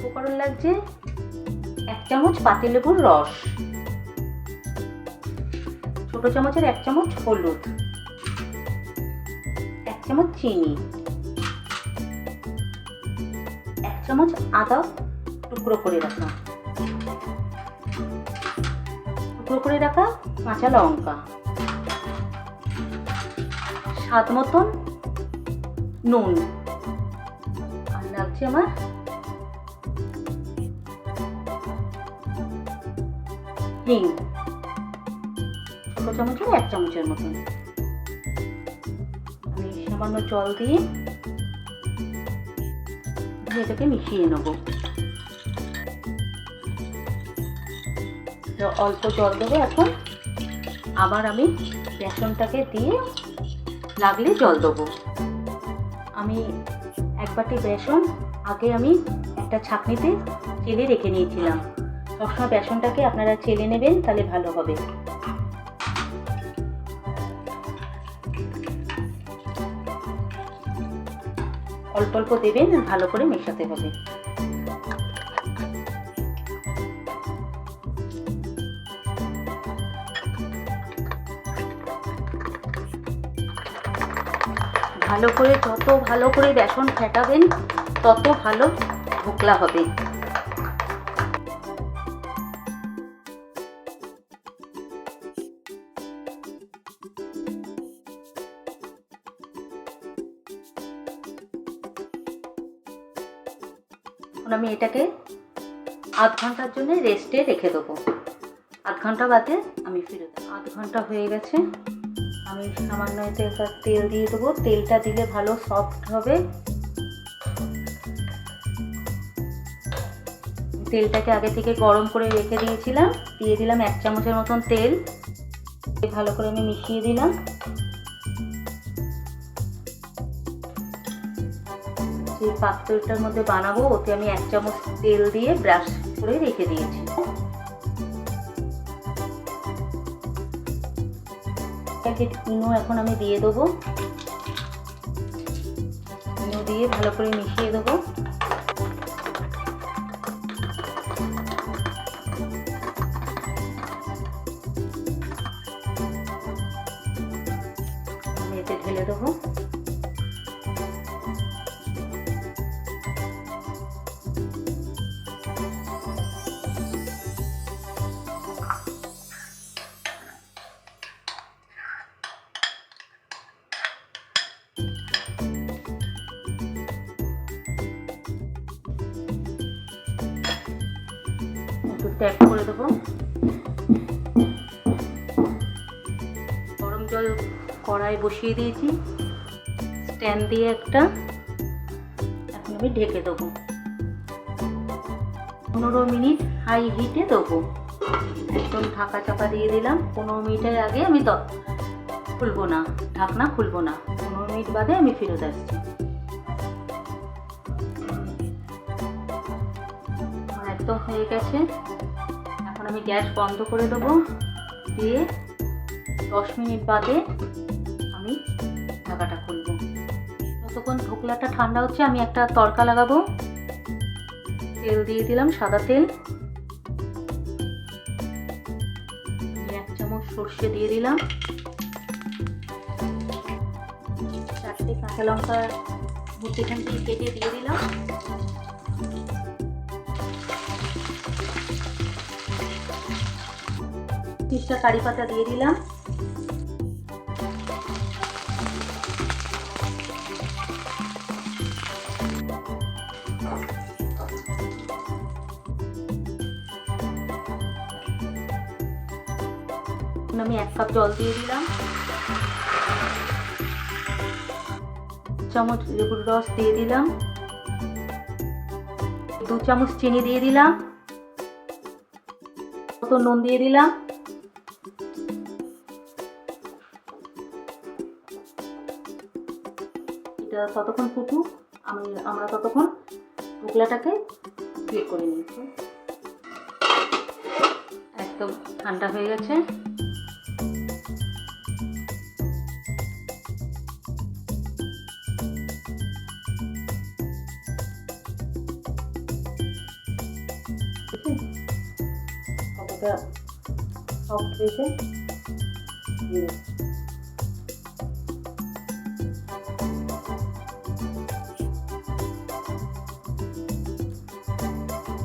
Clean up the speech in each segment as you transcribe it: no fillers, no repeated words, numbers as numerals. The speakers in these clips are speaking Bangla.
উপকরণ লাগছে 1 চামচ পাতিলেবুর রস, ছোট চামচের 1 চামচ হলুদ, 1 চামচ চিনি, 1 চামচ আদা টুকরো করে রাখা, কাঁচা লঙ্কা, স্বাদ মতন নুন, আর লাগছে আমার হিং, ছোট চামচের 1 চামচের মতন। আমি সামান্য জল দিয়ে এটাকে মিশিয়ে নেব। অল্প জল দেবো এখন। আবার আমি বেসনটাকে দিয়ে লাগলে জল দেবো। আমি 1 বাটি বেসন আগে আমি একটা ছাঁকনিতে চেলে রেখে নিয়েছিলাম। সবসময় বেসনটাকে আপনারা চেলে নেবেন, তাহলে ভালো হবে। অল্প অল্প দেবেন, ভালো করে মেশাতে হবে। যত ভালো করে বেসন ফেটাবেন তত ভালো ঢোকলা হবে। এখন আমি এটাকে আধ ঘন্টার জন্য রেস্টে রেখে দেবো। আধ ঘন্টা বাদে আমি ফিরে দেবো। আধ ঘন্টা হয়ে গেছে। আমি সামান্য এতে তেল দিয়ে দেবো। তেলটা দিলে ভালো সফট হবে। তেলটাকে আগে থেকে গরম করে রেখে দিয়েছিলাম। দিয়ে দিলাম 1 চামচের মতন তেল। ভালো করে আমি মিশিয়ে দিলাম। যে পাত্রটার মধ্যে বানাবো ওতে আমি 1 চামচ তেল দিয়ে ব্রাশ করে রেখে দিয়েছি। প্যাকেট ইনো এখন আমি দিয়ে দেবো। ইনো দিয়ে ভালো করে মিশিয়ে দেবো। আমি এতে ঢেলে দেবো। একটু ট্যাপ করে দেবো। গরম জল কড়াই বসিয়ে দিয়েছি স্ট্যান্ড দিয়ে একটা। এখন আমি ঢেকে দেবো। 15 মিনিট হাই হিটে দেবো। একদম ঢাকা চাপা দিয়ে দিলাম। 15 মিনিটের আগে আমি খুলবো না, ঢাকনা খুলবো না। 15 মিনিট বাদে আমি ফেরত আসছি। একদম হয়ে গেছে। এখন আমি গ্যাস বন্ধ করে দেবো। দিয়ে 10 মিনিট বাদে আমি ঢাকাটা খুলবো। যতক্ষণ ঢোকলাটা ঠান্ডা হচ্ছে আমি একটা তড়কা লাগাবো। তেল দিয়ে দিলাম, সাদা তেল। 1 চামচ সর্ষে দিয়ে দিলাম। 4টে কাঁচা লঙ্কা মধ্যেখান থেকে কেটে দিয়ে দিলাম। তিনটা কারি পাতা দিয়ে দিলাম। আমি 1 কাপ জল দিয়ে দিলাম। 1 চামচ লেবুর রস দিয়ে দিলাম। 2 চামচ চিনি দিয়ে দিলাম। কত নুন দিয়ে দিলাম। এটা ততক্ষণ ফুটুক, আমরা ততক্ষণ ঢোকলাটাকে বের করে নিচ্ছি। একদম ঠান্ডা হয়ে গেছে। বুঝলেন কতটা সফট হয়েছে।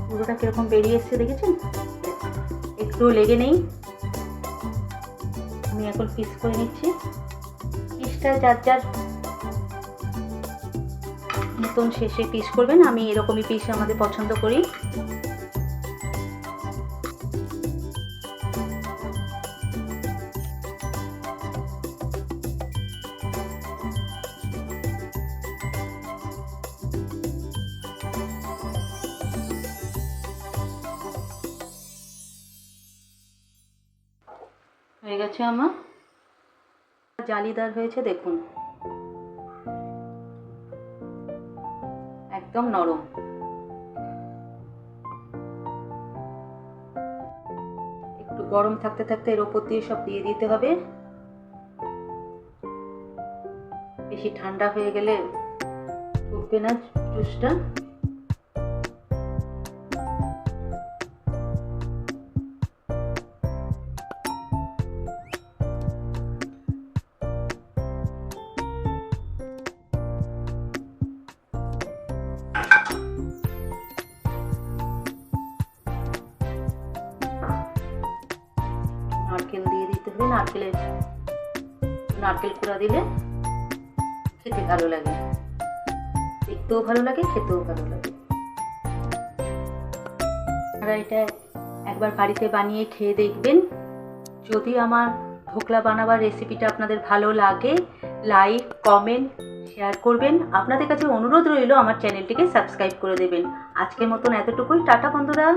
পুরোটা কিরকম বেরিয়ে এসছে দেখেছেন, একটু লেগে নেই। আমি এখন পিস করে নিচ্ছি। পিসটা যার যার মতন শেষে পিস করবেন, আমি এরকমই পিস আমাদের পছন্দ করি। হয়ে গেছে আমার, জালিদার হয়েছে দেখুন, একদম নরম। একটু গরম থাকতে থাকতে এর ওপর দিয়ে সব দিয়ে দিতে হবে, বেশি ঠান্ডা হয়ে গেলে ফুটবে না জুসটা। নারকেল দিয়ে দিতে হবে, নারকেল কুড়া দিলে খেতে ভালো লাগে, দেখতেও ভালো লাগে, খেতেও ভালো লাগে। আপনারা এটা একবার বাড়িতে বানিয়ে খেয়ে দেখবেন। যদি আমার ঢোকলা বানাবার রেসিপিটা আপনাদের ভালো লাগে, লাইক কমেন্ট শেয়ার করবেন। আপনাদের কাছে অনুরোধ রইল আমার চ্যানেলটিকে সাবস্ক্রাইব করে দেবেন। আজকের মতন এতটুকুই, টাটা বন্ধুরা।